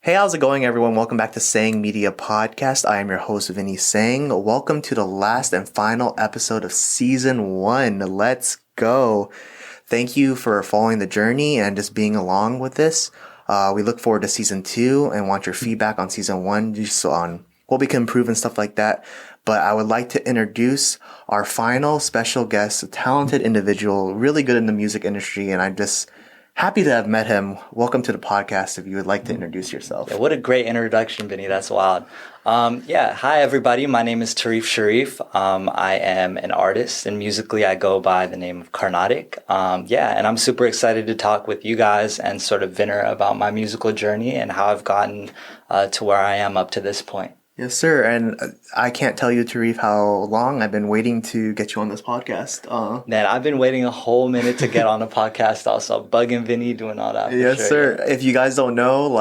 Hey, how's it going, everyone? Welcome back to Seng Media Podcast. I am your host, Vinny Sang. Welcome to the last and final episode of Season 1. Let's go. Thank you for following the journey and just being along with this. We look forward to Season 2 and want your feedback on Season 1, just on what we can improve and stuff like that. But I would like to introduce our final special guest, a talented individual, really good in the music industry, and I'm just happy to have met him. Welcome to the podcast. If you would like to introduce yourself. Yeah, what a great introduction, Vinny. That's wild. Hi, everybody. My name is Tareef. I am an artist, and musically I go by the name of Carnatic. And I'm super excited to talk with you guys and sort of venture about my musical journey and how I've gotten to where I am up to this point. Yes, sir. And I can't tell you, Tareef, how long I've been waiting to get you on this podcast. Man, I've been waiting a whole minute to get on the podcast also. Bugging Vinny, doing all that. Yes, sure, sir. Yeah. If you guys don't know,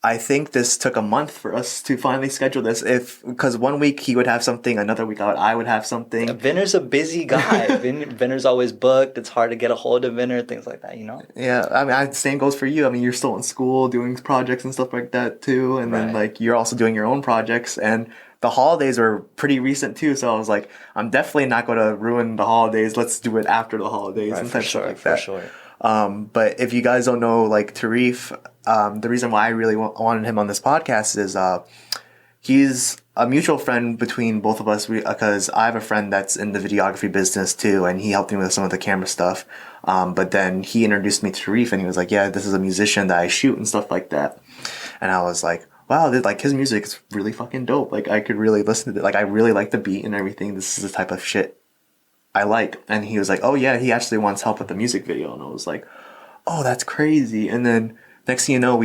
I think this took a month for us to finally schedule this. Because 1 week he would have something, another week I would have something. Vinner's a busy guy. Vinner's always booked. It's hard to get a hold of Vinner, things like that, you know? Yeah, I mean, same goes for you. I mean, you're still in school doing projects and stuff like that too. And then you're also doing your own projects. And the holidays are pretty recent too. So I was like, I'm definitely not going to ruin the holidays. Let's do it after the holidays and stuff like that. For sure. But if you guys don't know, Tareef, the reason why I really wanted him on this podcast is he's a mutual friend between both of us because I have a friend that's in the videography business too, and he helped me with some of the camera stuff. But then he introduced me to Tareef, and he was like, yeah, this is a musician that I shoot and stuff like that. And I was like, wow, his music is really fucking dope. I could really listen to it. I really like the beat and everything. This is the type of shit I like. And he was like, oh yeah, he actually wants help with the music video. And I was like, oh, that's crazy. And then next thing you know,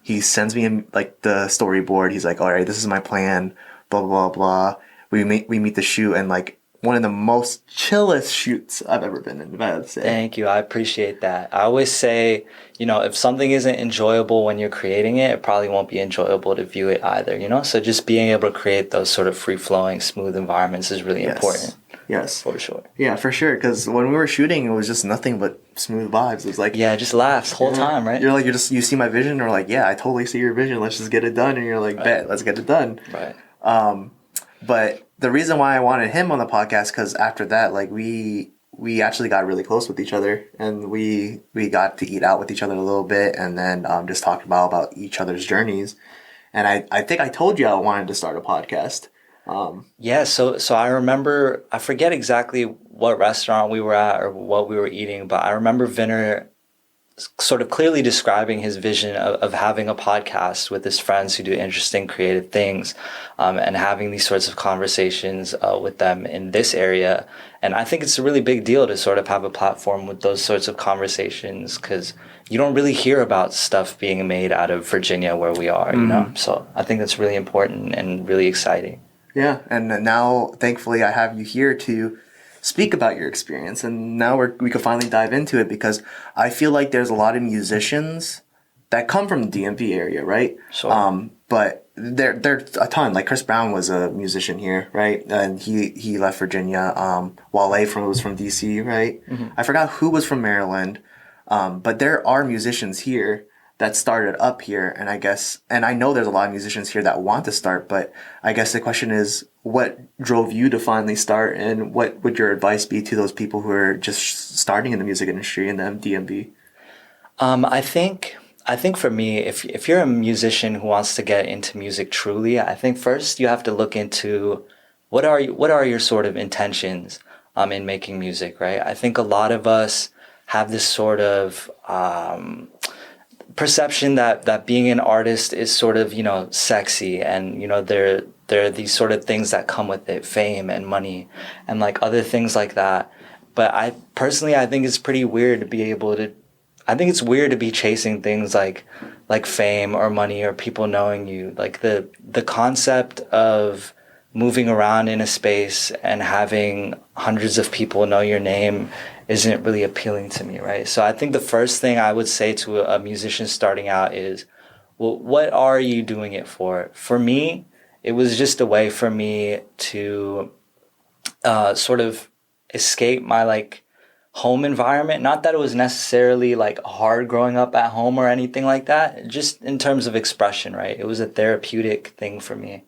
he sends me the storyboard. He's like, all right, this is my plan, blah, blah, blah. We meet the shoot, and one of the most chillest shoots I've ever been in, I would say. Thank you. I appreciate that. I always say, if something isn't enjoyable when you're creating it, it probably won't be enjoyable to view it either, So just being able to create those sort of free-flowing, smooth environments is really important. Yes. For sure. Yeah, for sure. Because when we were shooting, it was just nothing but smooth vibes. It was just laughs the whole time, right? You see my vision, or yeah, I totally see your vision. Let's just get it done. And you're like, bet, let's get it done. Right. But the reason why I wanted him on the podcast, because after that, we actually got really close with each other, and we got to eat out with each other a little bit, and then just talked about each other's journeys. And I think I told you I wanted to start a podcast. So I remember, I forget exactly what restaurant we were at or what we were eating, but I remember Vinner sort of clearly describing his vision of having a podcast with his friends who do interesting creative things, and having these sorts of conversations with them in this area. And I think it's a really big deal to sort of have a platform with those sorts of conversations, because you don't really hear about stuff being made out of Virginia where we are, So I think that's really important and really exciting. Yeah, and now, thankfully, I have you here to speak about your experience, and now we can finally dive into it, because I feel like there's a lot of musicians that come from the DMV area, right? Sure. But there's a ton. Chris Brown was a musician here, right? And he left Virginia. Wale was from DC, right? Mm-hmm. I forgot who was from Maryland, but there are musicians here that started up here, and I know there's a lot of musicians here that want to start, but I guess the question is, what drove you to finally start, and what would your advice be to those people who are just starting in the music industry in the DMV? I think for me, if you're a musician who wants to get into music truly, I think first you have to look into what are your sort of intentions in making music, right? I think a lot of us have this sort of perception that being an artist is sort of, sexy, and, there are these sort of things that come with it, fame and money and other things like that. But I think it's pretty weird to be chasing things like fame or money or people knowing you. The concept of moving around in a space and having hundreds of people know your name isn't really appealing to me, right? So I think the first thing I would say to a musician starting out is, well, what are you doing it for? For me, it was just a way for me to sort of escape my home environment. Not that it was necessarily like hard growing up at home or anything like that, just in terms of expression, right? It was a therapeutic thing for me.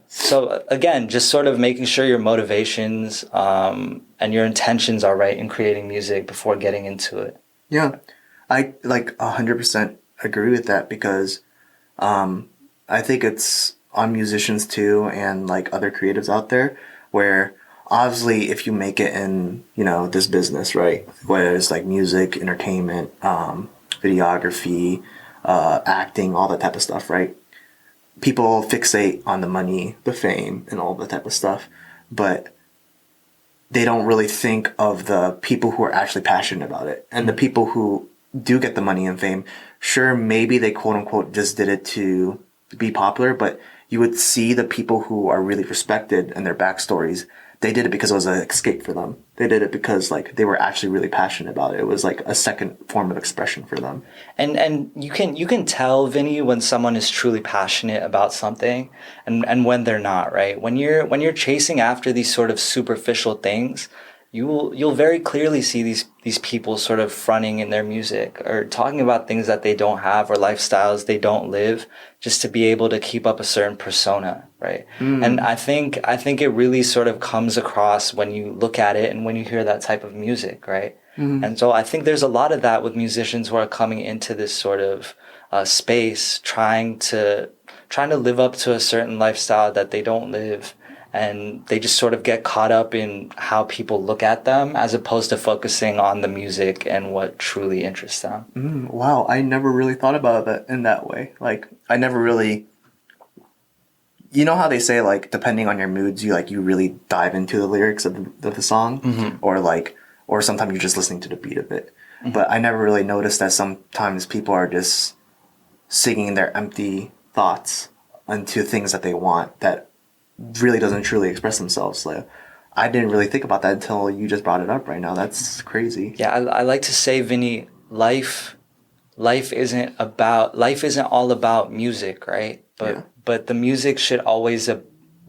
So again, just sort of making sure your motivations and your intentions are right in creating music before getting into it. Yeah, I like 100% agree with that because I think it's on musicians too and like other creatives out there where obviously if you make it in, you know, this business, right, whether it's like music, entertainment, videography, acting, all that type of stuff, right? People fixate on the money, the fame, and all that type of stuff, but they don't really think of the people who are actually passionate about it. And the people who do get the money and fame, sure, maybe they quote unquote just did it to be popular, but you would see the people who are really respected and their backstories. They did it because it was an escape for them. They did it because like they were actually really passionate about it. It was like a second form of expression for them. And you can tell, Vinny, when someone is truly passionate about something and when they're not, right? When you're chasing after these sort of superficial things, you'll very clearly see these people sort of fronting in their music or talking about things that they don't have or lifestyles they don't live just to be able to keep up a certain persona, right? And I think it really sort of comes across when you look at it and when you hear that type of music, right? And so I think there's a lot of that with musicians who are coming into this sort of space, trying to live up to a certain lifestyle that they don't live. And they just sort of get caught up in how people look at them as opposed to focusing on the music and what truly interests them. Wow, I never really thought about that in that way. Like, I never really... You know how they say, like, depending on your moods, you really dive into the lyrics of the song? Or sometimes you're just listening to the beat of it. But I never really noticed that sometimes people are just singing their empty thoughts into things that they want that really doesn't truly express themselves. Like, I didn't really think about that until you just brought it up right now. That's crazy. Yeah, I like to say, Vinny, life isn't all about music, right? But the music should always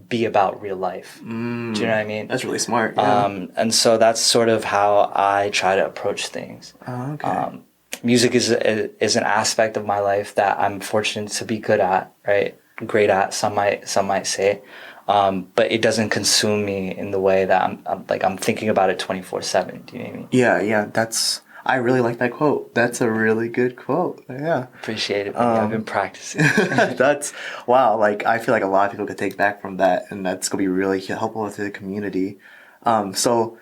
be about real life. Do you know what I mean? That's really smart. Yeah. And so that's sort of how I try to approach things. Oh, okay. Music is an aspect of my life that I'm fortunate to be good at, right? Great at, some might say. But it doesn't consume me in the way that I'm thinking about it 24/7. Do you know what I mean? Yeah. I really like that quote. That's a really good quote. Yeah. Appreciate it. I've been practicing. That's, wow. Like, I feel like a lot of people could take back from that, and that's going to be really helpful to the community. So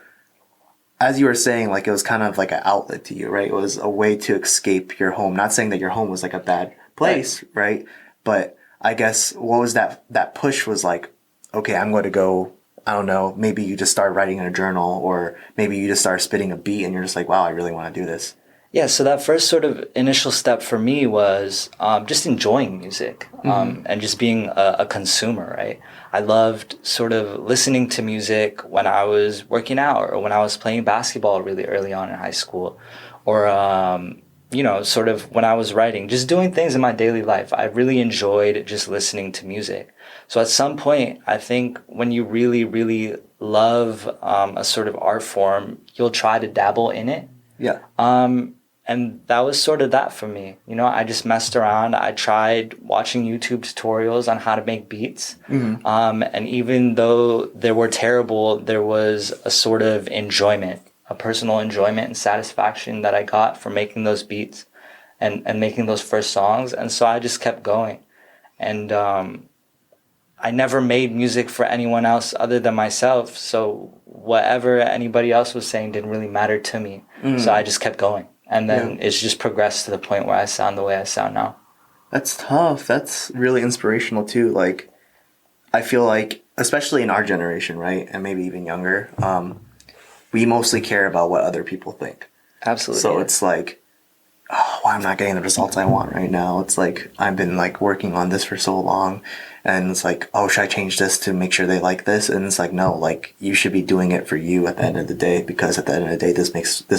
as you were saying, like, it was kind of like an outlet to you, right? It was a way to escape your home. Not saying that your home was like a bad place, right? But I guess what was that push was like, okay, I'm going to go, I don't know, maybe you just start writing in a journal, or maybe you just start spitting a beat and you're just like, wow, I really want to do this. Yeah, so that first sort of initial step for me was just enjoying music and just being a consumer, right? I loved sort of listening to music when I was working out or when I was playing basketball really early on in high school, or sort of when I was writing, just doing things in my daily life. I really enjoyed just listening to music. So at some point, I think when you really, really love a sort of art form, you'll try to dabble in it. Yeah. And that was sort of that for me. I just messed around. I tried watching YouTube tutorials on how to make beats. And even though they were terrible, there was a sort of enjoyment, a personal enjoyment and satisfaction that I got from making those beats and making those first songs. And so I just kept going. And I never made music for anyone else other than myself. So whatever anybody else was saying didn't really matter to me. So I just kept going. And then it's just progressed to the point where I sound the way I sound now. That's tough. That's really inspirational too. Like, I feel like, especially in our generation, right? And maybe even younger, we mostly care about what other people think. Absolutely. So it's like, oh, well, I'm not getting the results I want right now. It's like, I've been like working on this for so long, and it's like, oh, should I change this to make sure they like this? And it's like, no, like, you should be doing it for you at the end of the day, because at the end of the day, this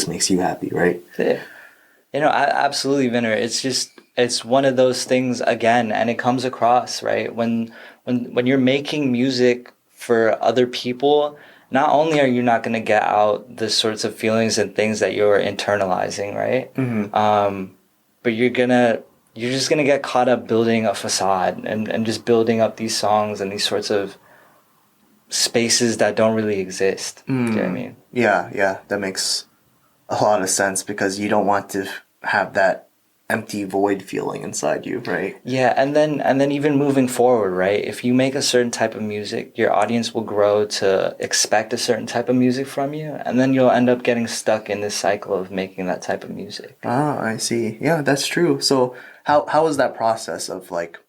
makes you happy, right? Yeah. Absolutely, Vinner. It's one of those things again, and it comes across, right? When you're making music for other people not only are you not going to get out the sorts of feelings and things that you're internalizing, right? But you're just gonna get caught up building a facade and just building up these songs and these sorts of spaces that don't really exist. Do you know what I mean? Yeah, that makes a lot of sense because you don't want to have that empty void feeling inside you, right? Yeah, and then even moving forward, right? If you make a certain type of music, your audience will grow to expect a certain type of music from you, and then you'll end up getting stuck in this cycle of making that type of music. Ah, I see. Yeah, that's true. So how was that process of like,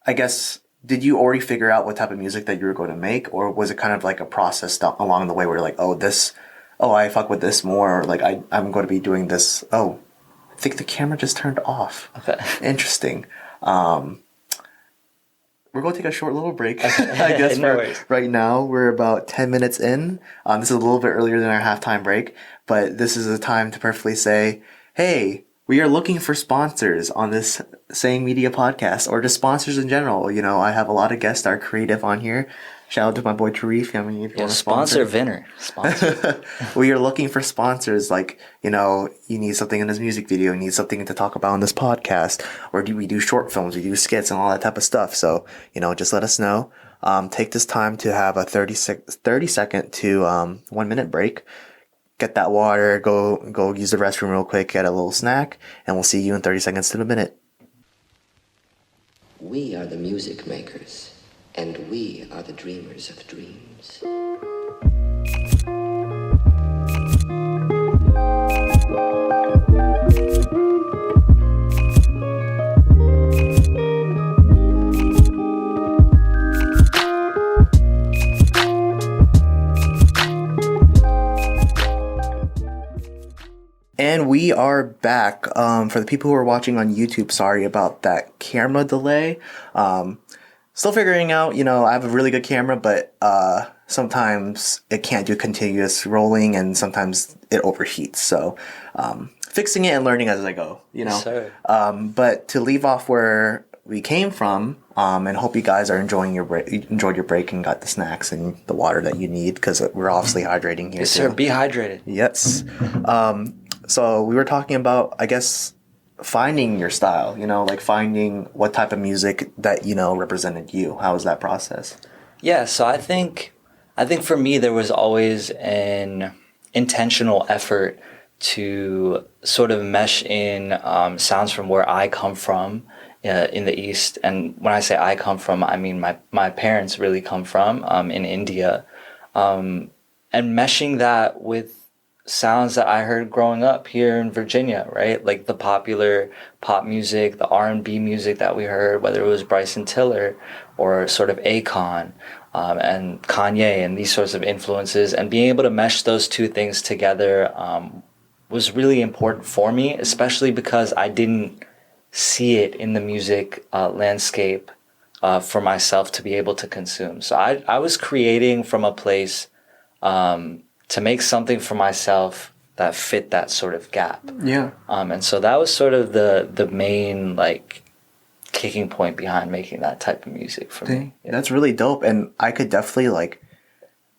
I guess, did you already figure out what type of music that you were going to make, or was it kind of like a process along the way where you're like, I fuck with this more, or like I'm going to be doing this. Oh, I think the camera just turned off. Okay. Interesting. We're going to take a short little break. I guess right now we're about 10 minutes in. This is a little bit earlier than our halftime break, but this is a time to perfectly say, hey, we are looking for sponsors on this Seng Media Podcast, or just sponsors in general. You know, I have a lot of guests that are creative on here. Shout out to my boy Tareef. I mean, if you want to sponsor Vinner. Sponsor. We are looking for sponsors. Like, you know, you need something in this music video, you need something to talk about on this podcast, or we do short films, we do skits and all that type of stuff. So, you know, just let us know. Take this time to have a 30 second to 1 minute break. Get that water, go use the restroom real quick, get a little snack, and we'll see you in 30 seconds to a minute. We are the music makers, and we are the dreamers of dreams. And we are back. For the people who are watching on YouTube, sorry about that camera delay. Still figuring out, you know, I have a really good camera, but sometimes it can't do continuous rolling and sometimes it overheats. So fixing it and learning as I go, you know. Yes, But to leave off where we came from, and hope you guys are enjoying enjoyed your break and got the snacks and the water that you need, because we're obviously hydrating here. Yes, sir. Be hydrated. Yes. So we were talking about, I guess, finding your style, you know, like finding what type of music that, you know, represented you. How was that process? Yeah, so I think for me there was always an intentional effort to sort of mesh in sounds from where I come from in the East. And when I say I come from, I mean my parents really come from in India. And meshing that with sounds that I heard growing up here in Virginia, right? Like the popular pop music, the R&B music that we heard, whether it was Bryson Tiller or sort of Akon and Kanye and these sorts of influences, and being able to mesh those two things together was really important for me, especially because I didn't see it in the music landscape for myself to be able to consume. So I was creating from a place to make something for myself that fit that sort of gap. Yeah. And so that was sort of the main like kicking point behind making that type of music for me. Yeah. That's really dope. And I could definitely, like,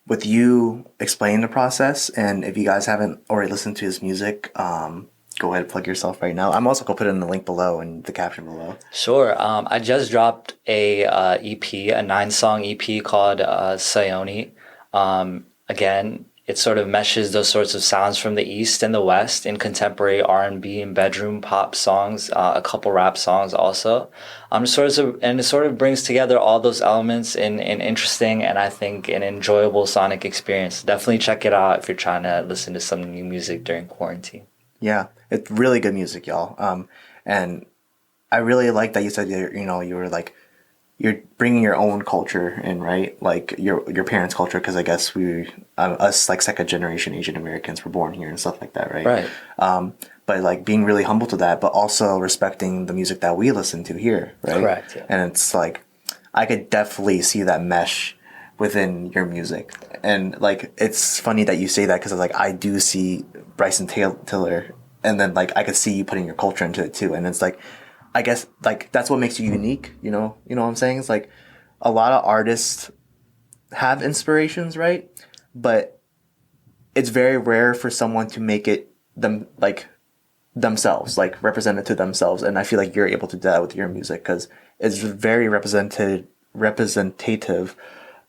with you explaining the process, and if you guys haven't already listened to his music, go ahead and plug yourself right now. I'm also going to put it in the link below and the caption below. Sure. I just dropped a EP, a 9-song EP called Sayoni. Again, it sort of meshes those sorts of sounds from the East and the West in contemporary R&B and bedroom pop songs, a couple rap songs also. And it sort of brings together all those elements in an interesting and I think an enjoyable sonic experience. Definitely check it out if you're trying to listen to some new music during quarantine. Yeah, it's really good music, y'all. And I really like that you said, you were like, you're bringing your own culture in, right? Like your parents' culture, because I guess us like second generation Asian Americans were born here and stuff like that, right? Right. But like being really humble to that, but also respecting the music that we listen to here, right? Correct. Yeah. And it's like I could definitely see that mesh within your music, and like it's funny that you say that because like I do see Bryson Tiller, and then like I could see you putting your culture into it too, and it's like. I guess like that's what makes you unique, you know what I'm saying? It's like a lot of artists have inspirations, right? but it's very rare for someone to make it themselves, like represent it to themselves. And I feel like you're able to do that with your music because it's very representative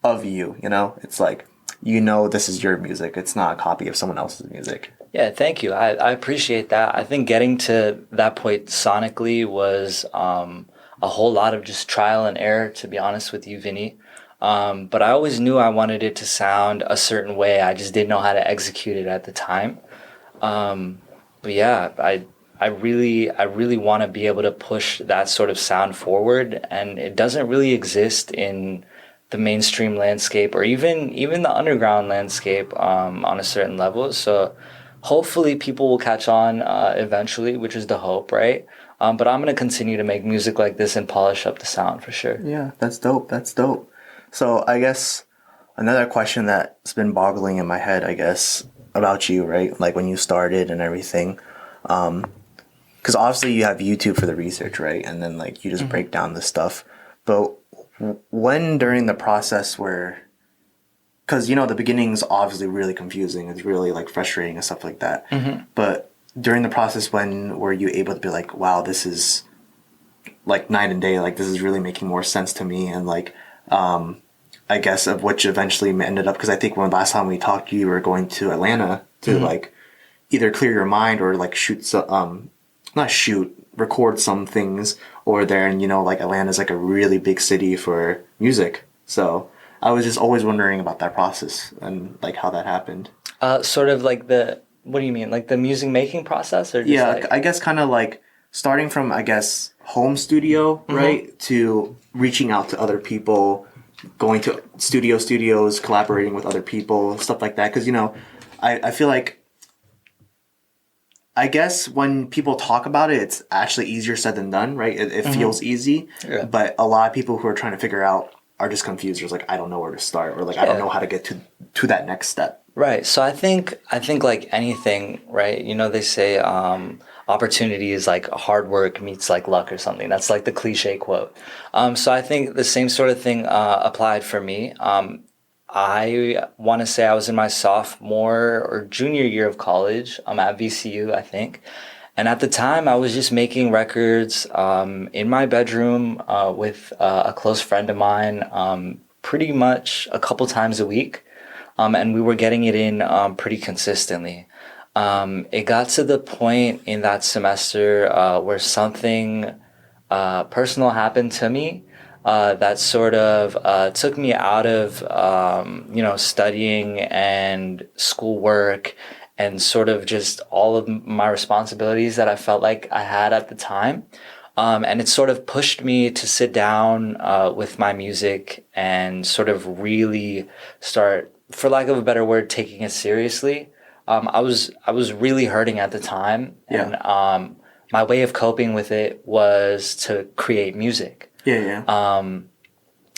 of you. You know, it's like, you know, this is your music. It's not a copy of someone else's music. Yeah, thank you. I appreciate that. I think getting to that point sonically was a whole lot of just trial and error, to be honest with you, Vinny. But I always knew I wanted it to sound a certain way. I just didn't know how to execute it at the time. But yeah, I really want to be able to push that sort of sound forward, and it doesn't really exist in the mainstream landscape or even the underground landscape on a certain level. So hopefully people will catch on eventually, which is the hope, right? But I'm going to continue to make music like this and polish up the sound for sure. Yeah, that's dope. That's dope. So I guess another question that's been boggling in my head, I guess, about you, right? Like when you started and everything. Because obviously you have YouTube for the research, right? And then like you just break down this stuff. But when during the process where, because you know the beginning's obviously really confusing, it's really like frustrating and stuff like that. But during the process, when were you able to be like, wow, this is like night and day, like this is really making more sense to me, and like I guess of which eventually ended up, because I think when last time we talked you were going to Atlanta to like either clear your mind or like record some things over there. And you know, like Atlanta's like a really big city for music, so I was just always wondering about that process and like how that happened. Sort of like what do you mean? Like the music making process, or just Yeah, like... I guess kind of like starting from, I guess, home studio, right? To reaching out to other people, going to studios, collaborating with other people, stuff like that. Because, you know, I feel like, I guess when people talk about it, it's actually easier said than done, right? It feels easy. Yeah. But a lot of people who are trying to figure out are just confused. There's like, I don't know where to start, or like, I don't know how to get to that next step. Right. So I think like anything, right? You know, they say opportunity is like hard work meets like luck or something. That's like the cliche quote. So I think the same sort of thing applied for me. I want to say I was in my sophomore or junior year of college. I'm at VCU, I think. And at the time, I was just making records in my bedroom with a close friend of mine pretty much a couple times a week. And we were getting it in pretty consistently. It got to the point in that semester where something personal happened to me that sort of took me out of, studying and schoolwork and sort of just all of my responsibilities that I felt like I had at the time. And it sort of pushed me to sit down with my music and sort of really start, for lack of a better word, taking it seriously. I was really hurting at the time, and my way of coping with it was to create music. I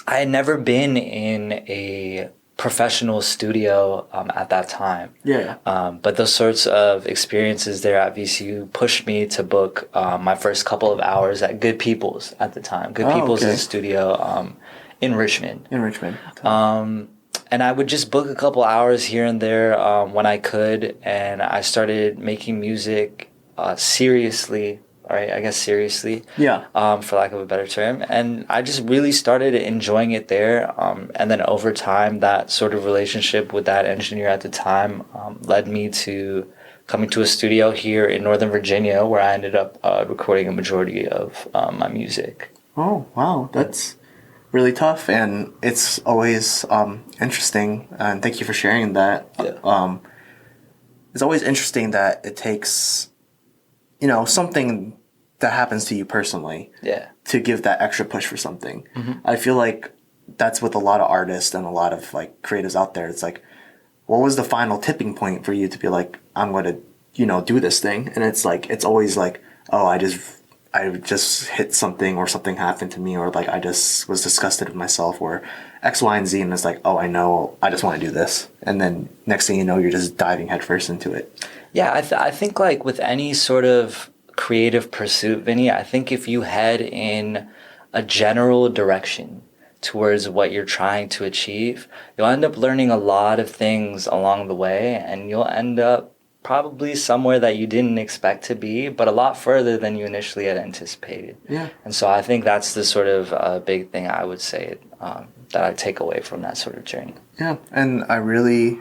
had never been in a professional studio at that time. But those sorts of experiences there at VCU pushed me to book my first couple of hours at Good People's at the time. Good People's is a studio in Richmond. And I would just book a couple hours here and there when I could, and I started making music seriously. Right, I guess seriously. For lack of a better term, and I just really started enjoying it there. And then over time, that sort of relationship with that engineer at the time led me to coming to a studio here in Northern Virginia, where I ended up recording a majority of my music. Oh wow, that's really tough, and it's always interesting. And thank you for sharing that. It's always interesting that it takes, you know, something that happens to you personally to give that extra push for something. I feel like that's with a lot of artists and a lot of like creatives out there. It's like, what was the final tipping point for you to be like, I'm going to, you know, do this thing? And it's like, it's always like, oh, I just hit something, or something happened to me, or like I just was disgusted with myself, or X, Y, and Z, and it's like, oh, I know, I just want to do this. And then next thing you know, you're just diving headfirst into it. Yeah, I think like with any sort of creative pursuit, Vinny, I think if you head in a general direction, towards what you're trying to achieve, you'll end up learning a lot of things along the way, and you'll end up probably somewhere that you didn't expect to be, but a lot further than you initially had anticipated. Yeah. And so I think that's the sort of big thing I would say that I take away from that sort of journey. Yeah, and I really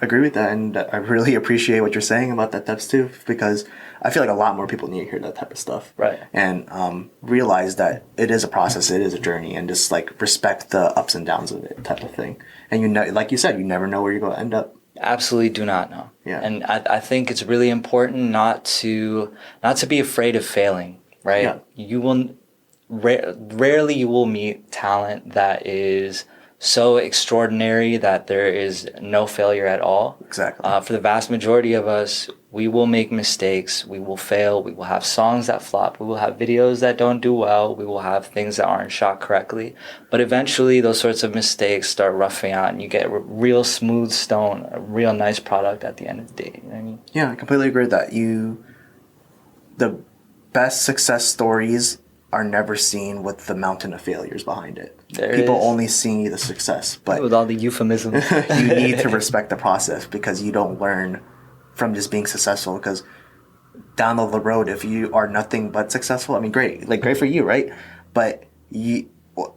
agree with that, and I really appreciate what you're saying about that type too, because I feel like a lot more people need to hear that type of stuff, Right? And realize that it is a process, it is a journey, and just like respect the ups and downs of it, type of thing. And you know, like you said, you never know where you're going to end up. Absolutely do not know. Yeah. And I think it's really important not to be afraid of failing, right? Yeah. You will rarely you will meet talent that is so extraordinary that there is no failure at all. Exactly. For the vast majority of us, we will make mistakes, we will fail, we will have songs that flop, we will have videos that don't do well, we will have things that aren't shot correctly. But eventually those sorts of mistakes start roughing out and you get a real smooth stone, a real nice product at the end of the day. You know what I mean? Yeah, I completely agree with that. The best success stories are never seen with the mountain of failures behind it. People only see the success, but with all the euphemisms. you need to respect the process, because you don't learn from just being successful. Because down the road, if you are nothing but successful, I mean, great for you, right? But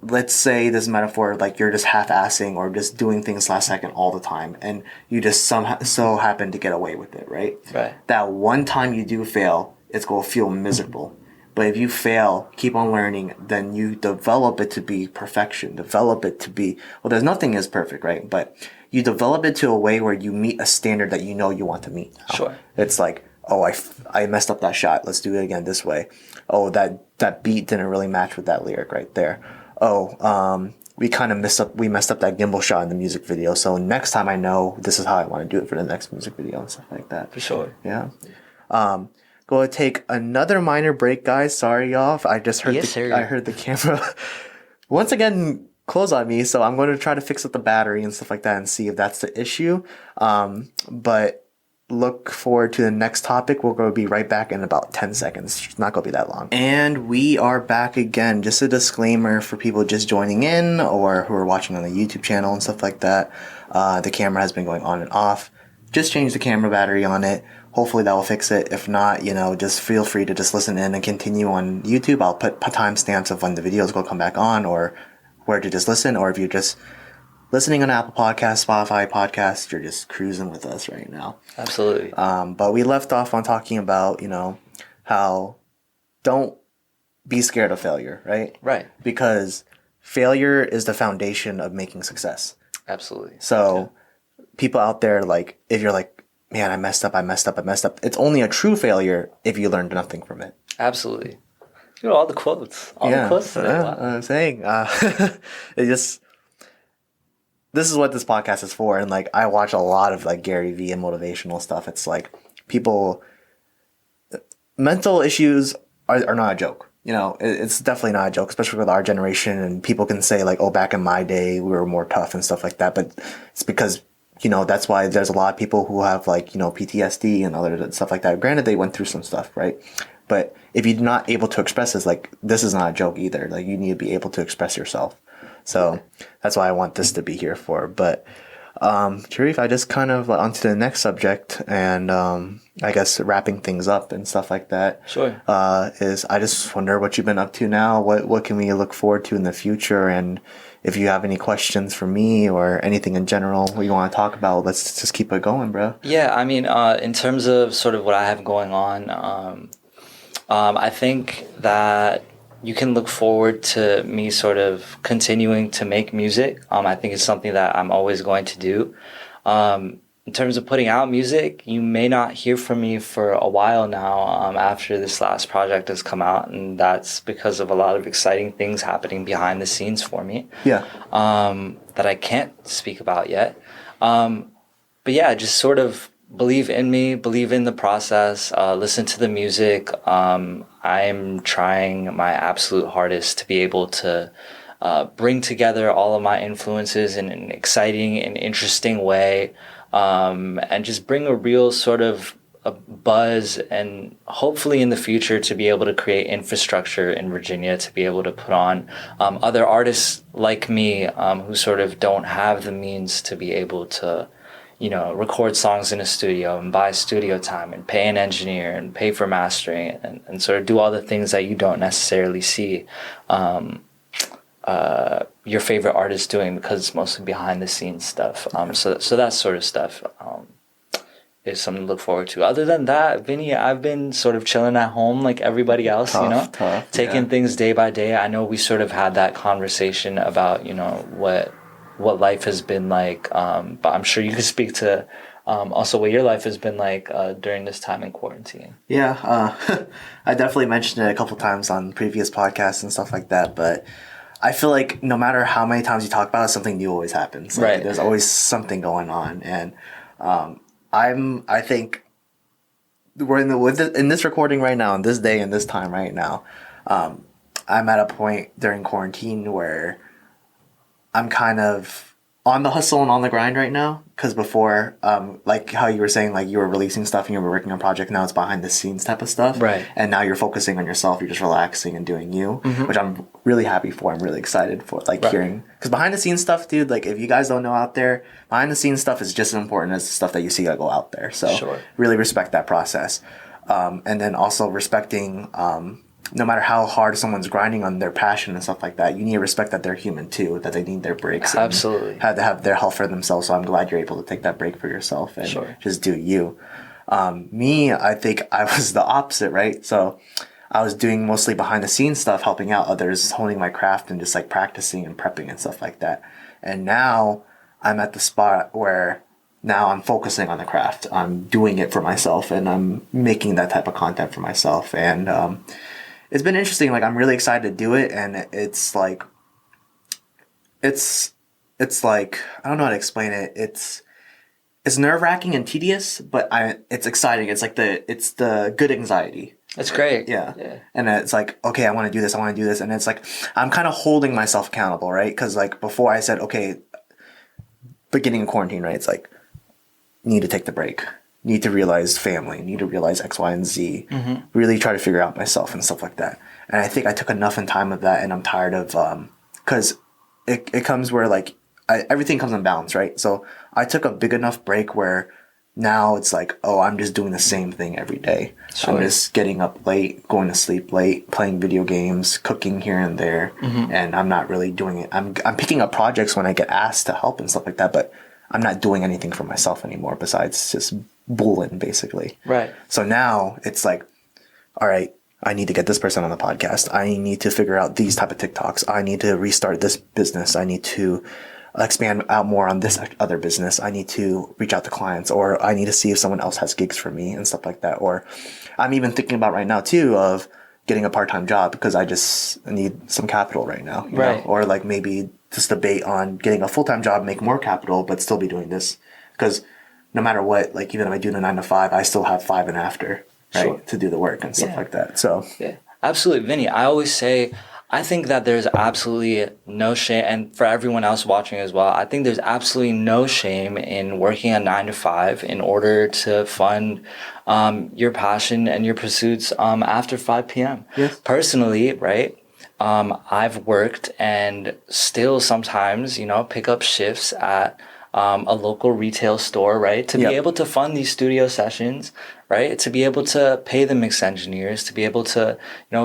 let's say this metaphor, like you're just half-assing or just doing things last second all the time, and you just so happen to get away with it, right? Right. That one time you do fail, it's going to feel miserable. But if you fail, keep on learning, then you develop it to be perfection. Develop it to be, well, there's nothing is perfect, right? But you develop it to a way where you meet a standard that you know you want to meet. Sure. It's like, oh, I messed up that shot. Let's do it again this way. Oh, that beat didn't really match with that lyric right there. Oh, we kind of messed up that gimbal shot in the music video. So next time I know this is how I want to do it for the next music video and stuff like that. For sure. Yeah. Go to take another minor break, guys. Sorry, y'all. I just heard I heard the camera once again close on me, so I'm going to try to fix up the battery and stuff like that and see if that's the issue. But look forward to the next topic. We're going to be right back in about 10 seconds. It's not going to be that long. And we are back again. Just a disclaimer for people just joining in or who are watching on the YouTube channel and stuff like that. The camera has been going on and off. Just change the camera battery on it. Hopefully that will fix it. If not, just feel free to just listen in and continue on YouTube. I'll put timestamps of when the videos will come back on or where to just listen. Or if you're just listening on Apple Podcasts, Spotify Podcasts, you're just cruising with us right now. Absolutely. But we left off on talking about, how don't be scared of failure, right? Right. Because failure is the foundation of making success. Absolutely. So people out there, like, if you're like, man, I messed up. It's only a true failure if you learned nothing from it. Absolutely. All the quotes. The quotes today. Wow. I'm saying, this is what this podcast is for. And like, I watch a lot of like Gary Vee and motivational stuff. It's like mental issues are not a joke. It's definitely not a joke, especially with our generation. And people can say like, oh, back in my day, we were more tough and stuff like that. But it's because that's why there's a lot of people who have like, PTSD and other stuff like that. Granted, they went through some stuff, right? But if you're not able to express this, like, this is not a joke either. Like, you need to be able to express yourself. So that's why I want this to be here for. But, Tareef, I just kind of onto the next subject and, I guess wrapping things up and stuff like that. Sure. Is I just wonder what you've been up to now. What can we look forward to in the future? And if you have any questions for me or anything in general you want to talk about, let's just keep it going, bro. Yeah, I mean, in terms of sort of what I have going on, I think that you can look forward to me sort of continuing to make music. I think it's something that I'm always going to do. In terms of putting out music, you may not hear from me for a while now after this last project has come out, and that's because of a lot of exciting things happening behind the scenes for me. Yeah. That I can't speak about yet. But yeah, just sort of believe in me, believe in the process, listen to the music. I'm trying my absolute hardest to be able to bring together all of my influences in an exciting and interesting way. And just bring a real sort of a buzz, and hopefully in the future to be able to create infrastructure in Virginia to be able to put on other artists like me who sort of don't have the means to be able to, you know, record songs in a studio and buy studio time and pay an engineer and pay for mastering and sort of do all the things that you don't necessarily see your favorite artist doing, because it's mostly behind the scenes stuff. So that sort of stuff is something to look forward to. Other than that, Vinny, I've been sort of chilling at home like everybody else, taking things day by day. I know we sort of had that conversation about, you know, what life has been like, but I'm sure you could speak to also what your life has been like during this time in quarantine. Yeah, I definitely mentioned it a couple times on previous podcasts and stuff like that, but I feel like no matter how many times you talk about it, something new always happens. Like, right. There's always something going on, and I think we're in this recording right now, on this day and this time right now. I'm at a point during quarantine where I'm kind of on the hustle and on the grind right now, because before, like how you were saying, like you were releasing stuff and you were working on a project, now it's behind the scenes type of stuff. Right. And now you're focusing on yourself, you're just relaxing and doing you, which I'm really happy for. I'm really excited for, like, hearing, because behind the scenes stuff, dude, like if you guys don't know out there, behind the scenes stuff is just as important as the stuff that you see that go out there. So really respect that process. And then also respecting, no matter how hard someone's grinding on their passion and stuff like that, you need to respect that they're human too, that they need their breaks. Absolutely. Have to have their health for themselves. So I'm glad you're able to take that break for yourself and just do you. Me, I think I was the opposite, right? So I was doing mostly behind the scenes stuff, helping out others, honing my craft and just like practicing and prepping and stuff like that. And now I'm at the spot where now I'm focusing on the craft. I'm doing it for myself and I'm making that type of content for myself. And, it's been interesting. Like, I'm really excited to do it, and it's like, it's like, I don't know how to explain it. It's nerve-wracking and tedious, but it's exciting. It's like it's the good anxiety. That's great. Yeah. And it's like, okay, I want to do this. And it's like, I'm kind of holding myself accountable, right? Because like before I said, okay, beginning of quarantine, right? It's like, need to take the break. Need to realize family, need to realize X, Y, and Z, really try to figure out myself and stuff like that. And I think I took enough in time of that, and I'm tired of, because it comes where like, everything comes in balance, right? So I took a big enough break where now it's like, oh, I'm just doing the same thing every day. I'm just getting up late, going to sleep late, playing video games, cooking here and there, and I'm not really doing it. I'm picking up projects when I get asked to help and stuff like that, but I'm not doing anything for myself anymore besides just bulling, basically. Right. So now it's like, all right, I need to get this person on the podcast. I need to figure out these type of TikToks. I need to restart this business. I need to expand out more on this other business. I need to reach out to clients, or I need to see if someone else has gigs for me and stuff like that. Or I'm even thinking about right now too of getting a part-time job because I just need some capital right now. You know? Or like maybe just debate on getting a full-time job, make more capital, but still be doing this. Because no matter what, like even if I do the 9 to 5, I still have 5 and after, right, to do the work and stuff like that. So absolutely, Vinny. I always say, I think that there's absolutely no shame, and for everyone else watching as well, I think there's absolutely no shame in working a 9 to 5 in order to fund your passion and your pursuits after 5 p.m. Yes. Personally, right? I've worked and still sometimes, pick up shifts at a local retail store, right? To be able to fund these studio sessions, right? To be able to pay the mix engineers, to be able to,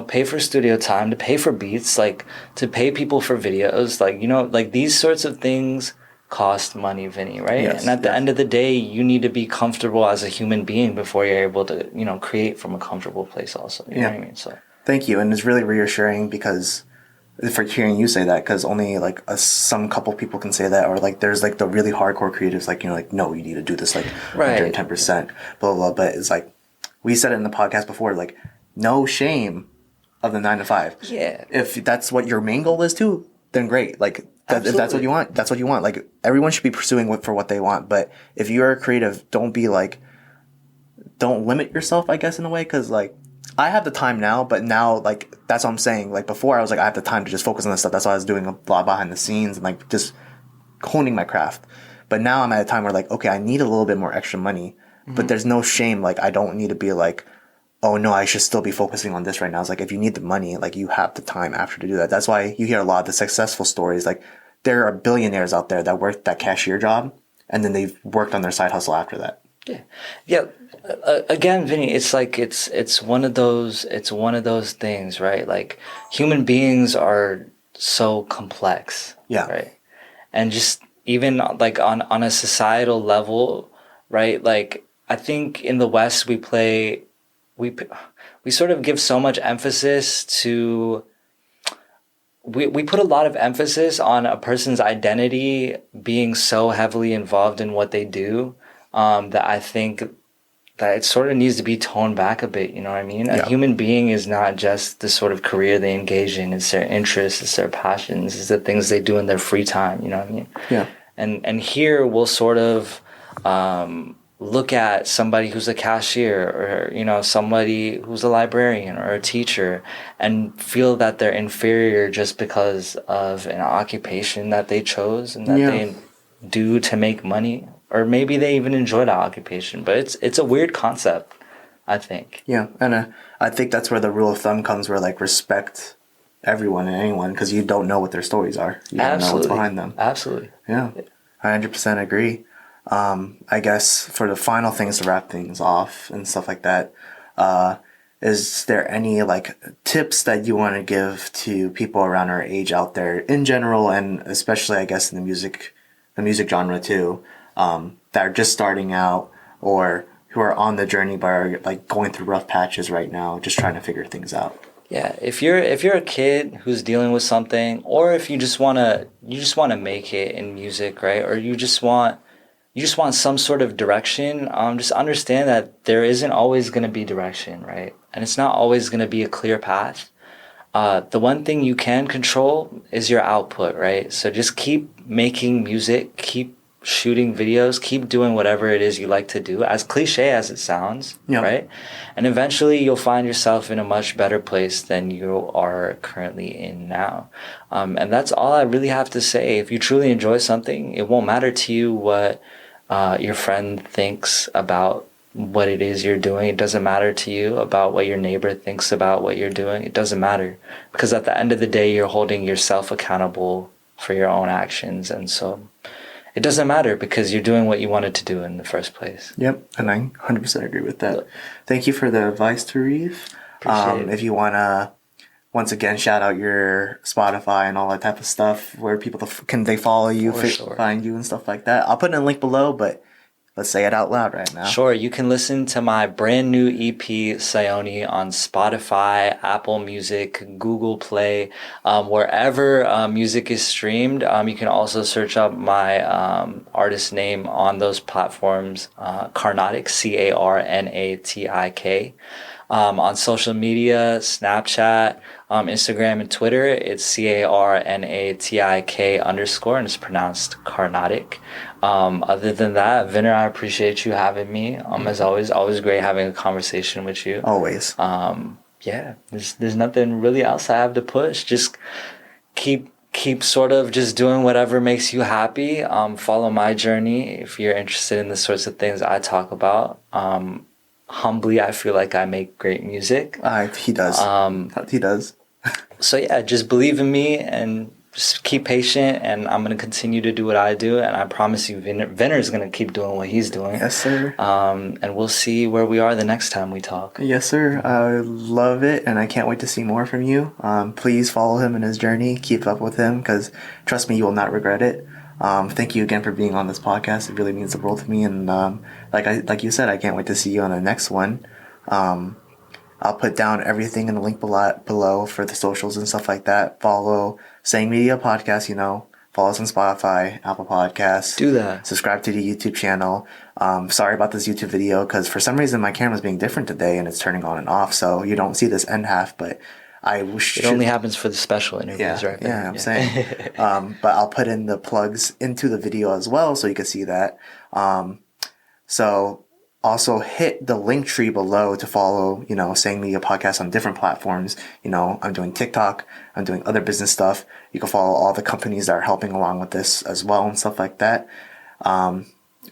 pay for studio time, to pay for beats, like to pay people for videos, like these sorts of things cost money, Vinny, right? Yes, and at the end of the day, you need to be comfortable as a human being before you're able to, create from a comfortable place also. You know what I mean? So thank you. And it's really reassuring because for hearing you say that, because only like some couple people can say that, or like there's like the really hardcore creatives, like, like, no, you need to do this like 110%, blah, blah, blah. But it's like, we said it in the podcast before, like no shame of the 9 to 5. Yeah. If that's what your main goal is too, then great. Like if that's what you want, that's what you want. Like everyone should be pursuing for what they want. But if you're a creative, don't limit yourself, I guess, in a way. Cause like, I have the time now, but now, like, that's what I'm saying. Like, before I was like, I have the time to just focus on this stuff. That's why I was doing a lot behind the scenes and, like, just honing my craft. But now I'm at a time where, like, okay, I need a little bit more extra money. but there's no shame. Like, I don't need to be like, oh no, I should still be focusing on this right now. It's like, if you need the money, like, you have the time after to do that. That's why you hear a lot of the successful stories. Like, there are billionaires out there that work that cashier job, and then they've worked on their side hustle after that. Yeah. Again, Vinny, it's like it's one of those things, right? Like, human beings are so complex, Yeah. right? And just even like on a societal level, right? Like, I think in the West we sort of give so much emphasis to we put a lot of emphasis on a person's identity being so heavily involved in what they do, that I think that it sort of needs to be toned back a bit. You know what I mean? A human being is not just the sort of career they engage in. It's their interests, it's their passions, it's the things they do in their free time. You know what I mean? Yeah. And here we'll sort of look at somebody who's a cashier, or, you know, somebody who's a librarian or a teacher, and feel that they're inferior just because of an occupation that they chose and that they do to make money, or maybe they even enjoy that occupation. But it's a weird concept, I think. Yeah, and I think that's where the rule of thumb comes, where, like, respect everyone and anyone, because you don't know what their stories are. You don't know what's behind them. Absolutely. Yeah, I 100% agree. I guess for the final things to wrap things off and stuff like that, is there any, like, tips that you want to give to people around our age out there in general, and especially, I guess, in the music genre too, that are just starting out, or who are on the journey but are, like, going through rough patches right now, just trying to figure things out? Yeah, if you're a kid who's dealing with something, or if you just wanna make it in music, right? Or you just want some sort of direction, just understand that there isn't always going to be direction, right? And it's not always going to be a clear path. The one thing you can control is your output, right? So just keep making music, keep shooting videos, keep doing whatever it is you like to do, as cliche as it sounds, right? And eventually you'll find yourself in a much better place than you are currently in now. And that's all I really have to say. If you truly enjoy something, it won't matter to you what your friend thinks about what it is you're doing. It doesn't matter to you about what your neighbor thinks about what you're doing. It doesn't matter, because at the end of the day, you're holding yourself accountable for your own actions. And so it doesn't matter, because you're doing what you wanted to do in the first place. Yep, and I 100% agree with that. Thank you for the advice, Tareef. Appreciate it. If you want to, once again, shout out your Spotify and all that type of stuff, where people can they follow you, find you and stuff like that. I'll put in a link below, but let's say it out loud right now. Sure, you can listen to my brand new EP, Sayoni, on Spotify, Apple Music, Google Play, wherever music is streamed. You can also search up my artist name on those platforms, Carnatic, Carnatik. On social media, Snapchat, Instagram, and Twitter, it's Carnatik_, and it's pronounced Carnatic. Other than that, Vinner, I appreciate you having me. As always great having a conversation with you. Always. Yeah, there's nothing really else I have to push. Just keep sort of just doing whatever makes you happy. Follow my journey if you're interested in the sorts of things I talk about. Humbly, I feel like I make great music. He does. He does. So yeah, just believe in me and just keep patient, and I'm going to continue to do what I do, and I promise you Vinner is going to keep doing what he's doing. Yes, sir. And we'll see where we are the next time we talk. Yes, sir. I love it, and I can't wait to see more from you. Please follow him in his journey. Keep up with him, because trust me, you will not regret it. Thank you again for being on this podcast. It really means the world to me, and like you said, I can't wait to see you on the next one. I'll put down everything in the link below for the socials and stuff like that. Follow Seng Media Podcast, follow us on Spotify, Apple Podcasts. Do that. Subscribe to the YouTube channel. Sorry about this YouTube video, because for some reason my camera's being different today and it's turning on and off, so you don't see this end half, but I wish it only happens for the special interviews, right? Yeah, I'm saying. But I'll put in the plugs into the video as well, so you can see that. So also hit the link tree below to follow, Seng Media Podcast on different platforms. I'm doing TikTok, I'm doing other business stuff. You can follow all the companies that are helping along with this as well and stuff like that.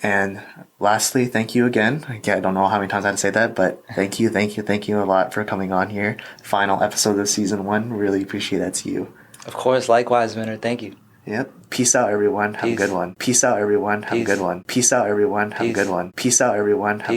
And lastly, thank you again. Again, I don't know how many times I had to say that, but thank you a lot for coming on here. Final episode of season 1. Really appreciate that to you. Of course, likewise, Minner. Thank you. Yep. Peace out, everyone. Have a good one. Peace out, everyone. Have a good one. Peace out, everyone. Have a good one. Peace out, everyone. Have a